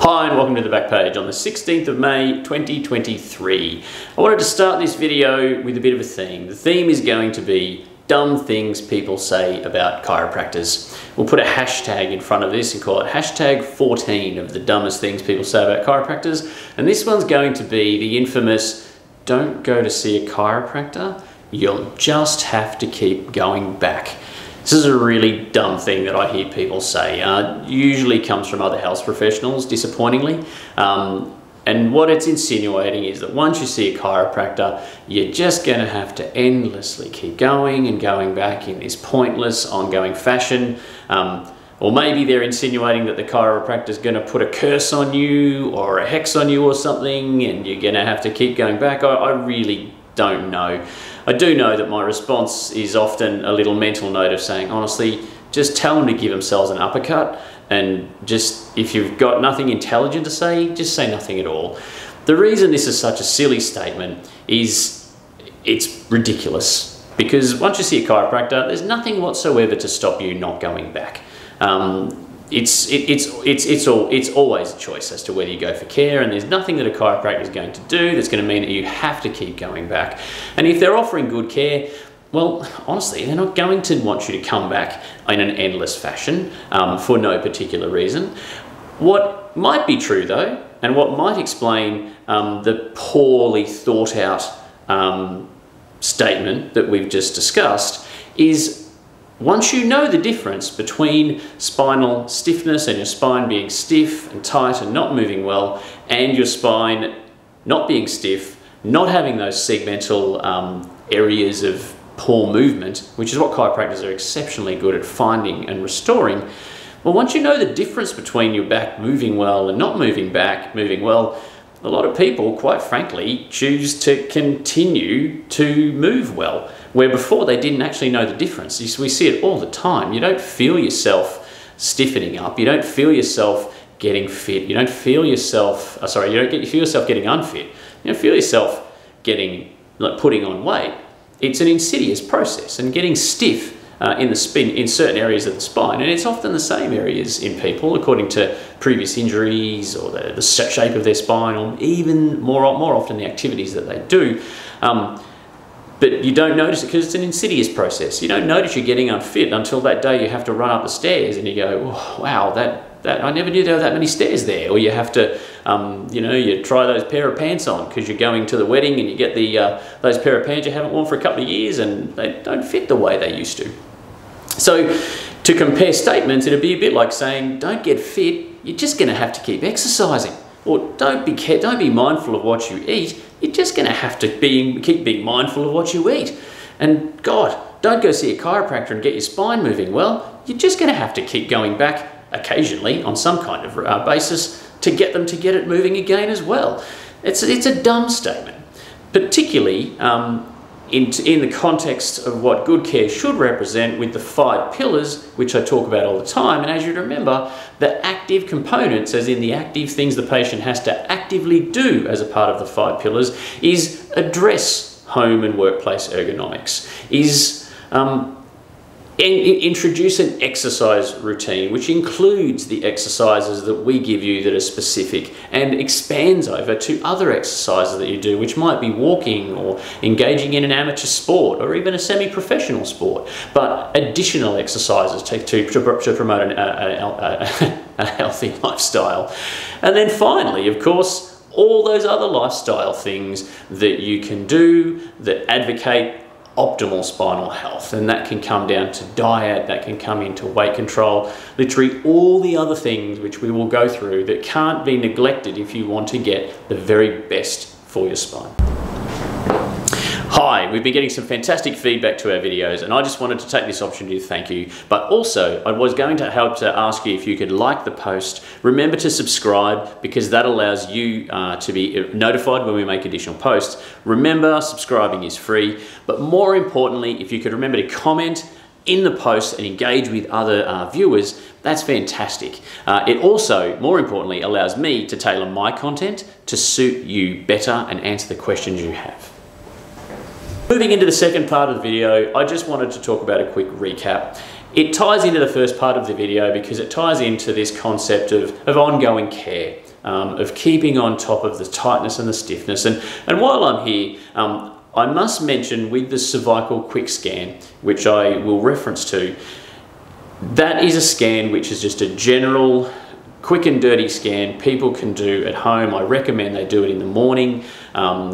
Hi and welcome to the back page on the 16th of May 2023. I wanted to start this video with a bit of a theme. The theme is going to be dumb things people say about chiropractors. We'll put a hashtag in front of this and call it hashtag 14 of the dumbest things people say about chiropractors. And this one's going to be the infamous, don't go to see a chiropractor, you'll just have to keep going back. This is a really dumb thing that I hear people say. Usually comes from other health professionals, disappointingly. And what it's insinuating is that once you see a chiropractor, you're just going to have to endlessly keep going and going back in this pointless, ongoing fashion. Or maybe they're insinuating that the chiropractor is going to put a curse on you or a hex on you or something, and you're going to have to keep going back. I really don't know. I do know that my response is often a little mental note of saying, honestly, just tell them to give themselves an uppercut, and just, if you've got nothing intelligent to say, just say nothing at all. The reason this is such a silly statement is it's ridiculous, because once you see a chiropractor, there's nothing whatsoever to stop you not going back. It's always a choice as to whether you go for care, and there's nothing that a chiropractor is going to do that's going to mean that you have to keep going back. And if they're offering good care, well, honestly, they're not going to want you to come back in an endless fashion for no particular reason. What might be true though, and what might explain the poorly thought out statement that we've just discussed, is once you know the difference between spinal stiffness and your spine being stiff and tight and not moving well, and your spine not being stiff, not having those segmental areas of poor movement, which is what chiropractors are exceptionally good at finding and restoring, well, once you know the difference between your back moving well and not moving well, a lot of people, quite frankly, choose to continue to move well, where before they didn't actually know the difference. We see it all the time. You don't feel yourself stiffening up. You don't feel yourself getting fit. You don't feel yourself, you feel yourself getting unfit. You don't feel yourself getting, putting on weight. It's an insidious process, and getting stiff in certain areas of the spine, and it's often the same areas in people according to previous injuries or the shape of their spine, or even more often the activities that they do. But you don't notice it because it's an insidious process. You don't notice you're getting unfit until that day you have to run up the stairs and you go, oh, wow, I never knew there were that many stairs there. Or you have to, you try those pair of pants on because you're going to the wedding and you get those pair of pants you haven't worn for a couple of years and they don't fit the way they used to. So to compare statements, it'd be a bit like saying, don't get fit, you're just going to have to keep exercising. Or don't be mindful of what you eat, you're just going to have to keep being mindful of what you eat. And God, don't go see a chiropractor and get your spine moving well, you're just going to have to keep going back occasionally on some kind of basis to get it moving again as well. It's a dumb statement, particularly in the context of what good care should represent with the 5 pillars, which I talk about all the time. And as you remember, the active components, as in the active things the patient has to actively do as a part of the 5 pillars, is address home and workplace ergonomics, is introduce an exercise routine, which includes the exercises that we give you that are specific and expands over to other exercises that you do, which might be walking or engaging in an amateur sport or even a semi-professional sport, but additional exercises to promote a healthy lifestyle. And then finally, of course, all those other lifestyle things that you can do that advocate optimal spinal health, and that can come down to diet, that can come into weight control, literally all the other things which we will go through that can't be neglected if you want to get the very best for your spine. Hi, we've been getting some fantastic feedback to our videos, and I just wanted to take this opportunity to thank you. But also, I was going to help to ask you if you could like the post. Remember to subscribe, because that allows you to be notified when we make additional posts. Remember, subscribing is free. But more importantly, if you could remember to comment in the post and engage with other viewers, that's fantastic. It also, more importantly, allows me to tailor my content to suit you better and answer the questions you have. Moving into the second part of the video, I just wanted to talk about a quick recap. It ties into the first part of the video because it ties into this concept of ongoing care. of keeping on top of the tightness and the stiffness. And while I'm here, I must mention with the cervical quick scan, which I will reference to, that is a scan which is just a general quick and dirty scan people can do at home. I recommend they do it in the morning.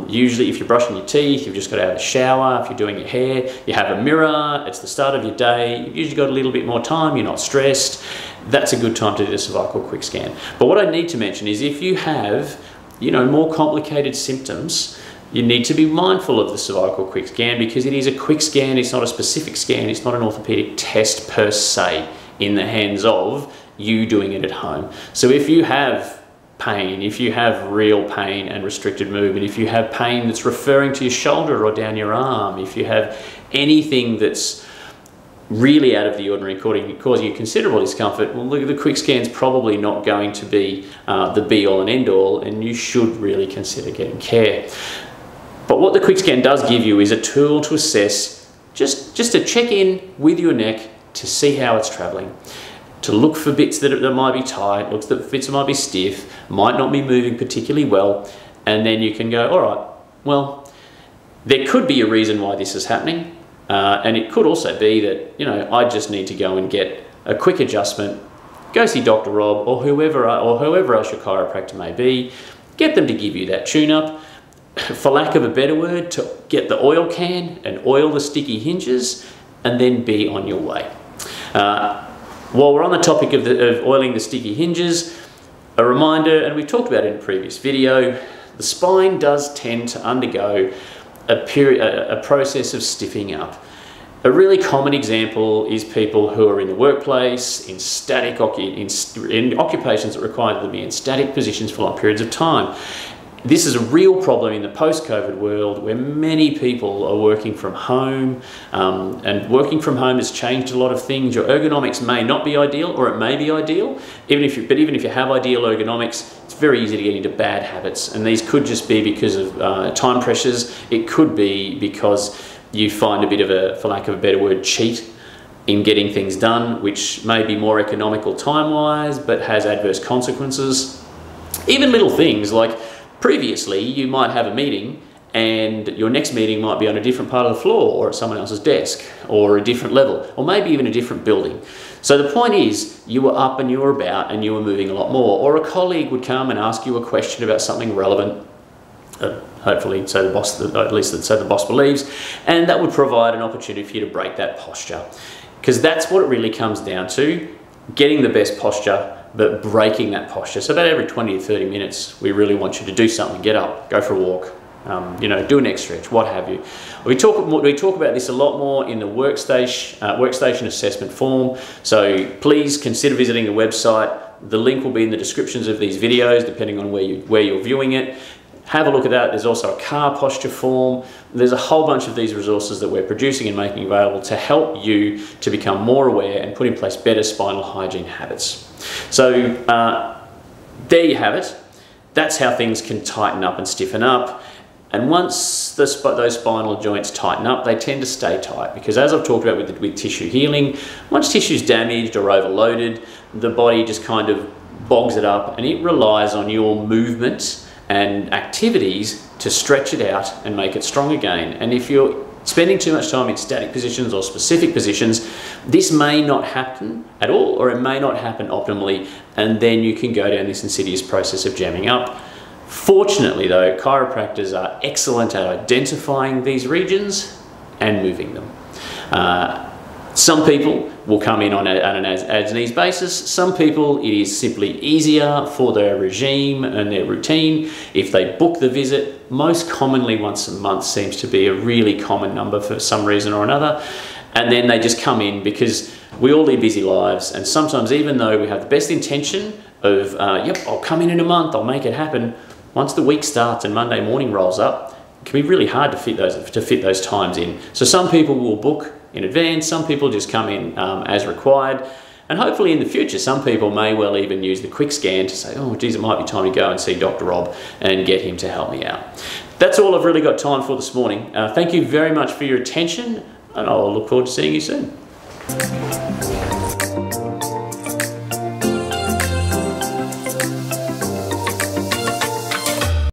Usually if you're brushing your teeth, you've just got out of the shower. If you're doing your hair, you have a mirror, it's the start of your day, you've usually got a little bit more time, you're not stressed. That's a good time to do the cervical quick scan. But what I need to mention is if you have, more complicated symptoms, you need to be mindful of the cervical quick scan, because it is a quick scan, it's not a specific scan, it's not an orthopedic test per se in the hands of you doing it at home. So if you have pain, if you have real pain and restricted movement, if you have pain that's referring to your shoulder or down your arm, if you have anything that's really out of the ordinary, causing you considerable discomfort, well, the quick scan's probably not going to be the be-all and end-all, and you should really consider getting care. But what the quick scan does give you is a tool to assess, just to check in with your neck to see how it's traveling, to look for bits that might be tight, look for bits that might be stiff, might not be moving particularly well, and then you can go, all right, well, there could be a reason why this is happening, and it could also be that, I just need to go and get a quick adjustment, go see Dr. Rob or whoever else your chiropractor may be, get them to give you that tune-up, for lack of a better word, to get the oil can and oil the sticky hinges, and then be on your way. While we're on the topic of oiling the sticky hinges, a reminder, and we've talked about it in a previous video, the spine does tend to undergo a process of stiffing up. A really common example is people who are in the workplace, in occupations that require them to be in static positions for long periods of time. This is a real problem in the post-COVID world, where many people are working from home, and working from home has changed a lot of things. Your ergonomics may not be ideal, or it may be ideal. Even if you have ideal ergonomics, it's very easy to get into bad habits, and these could just be because of time pressures. It could be because you find a bit of a, for lack of a better word, cheat in getting things done, which may be more economical time-wise, but has adverse consequences. Even little things like, previously, you might have a meeting and your next meeting might be on a different part of the floor, or at someone else's desk, or a different level, or maybe even a different building. So the point is, you were up and you were about and you were moving a lot more. Or a colleague would come and ask you a question about something relevant, hopefully so the boss, at least so the boss believes, and that would provide an opportunity for you to break that posture. Because that's what it really comes down to, getting the best posture, but breaking that posture. So about every 20 to 30 minutes, we really want you to do something. Get up, go for a walk, do a neck stretch, what have you. We talk about this a lot more in the workstation assessment form. So please consider visiting the website. The link will be in the descriptions of these videos, depending on where you're viewing it. Have a look at that. There's also a car posture form. There's a whole bunch of these resources that we're producing and making available to help you to become more aware and put in place better spinal hygiene habits. So there you have it. That's how things can tighten up and stiffen up. And once those spinal joints tighten up, they tend to stay tight, because as I've talked about with tissue healing, once tissue's damaged or overloaded, the body just kind of bogs it up, and it relies on your movement and activities to stretch it out and make it strong again. And if you're spending too much time in static positions or specific positions, this may not happen at all, or it may not happen optimally, and then you can go down this insidious process of jamming up. Fortunately though, chiropractors are excellent at identifying these regions and moving them. Some people will come in on an as-needs basis. Some people, it is simply easier for their regime and their routine if they book the visit. Most commonly once a month seems to be a really common number for some reason or another. And then they just come in because we all live busy lives, and sometimes even though we have the best intention of, yep, I'll come in a month, I'll make it happen, once the week starts and Monday morning rolls up, it can be really hard to fit those times in. So some people will book in advance, some people just come in as required, and hopefully in the future some people may well even use the quick scan to say, oh geez, it might be time to go and see Dr. Rob and get him to help me out. That's all I've really got time for this morning. Thank you very much for your attention, and I'll look forward to seeing you soon.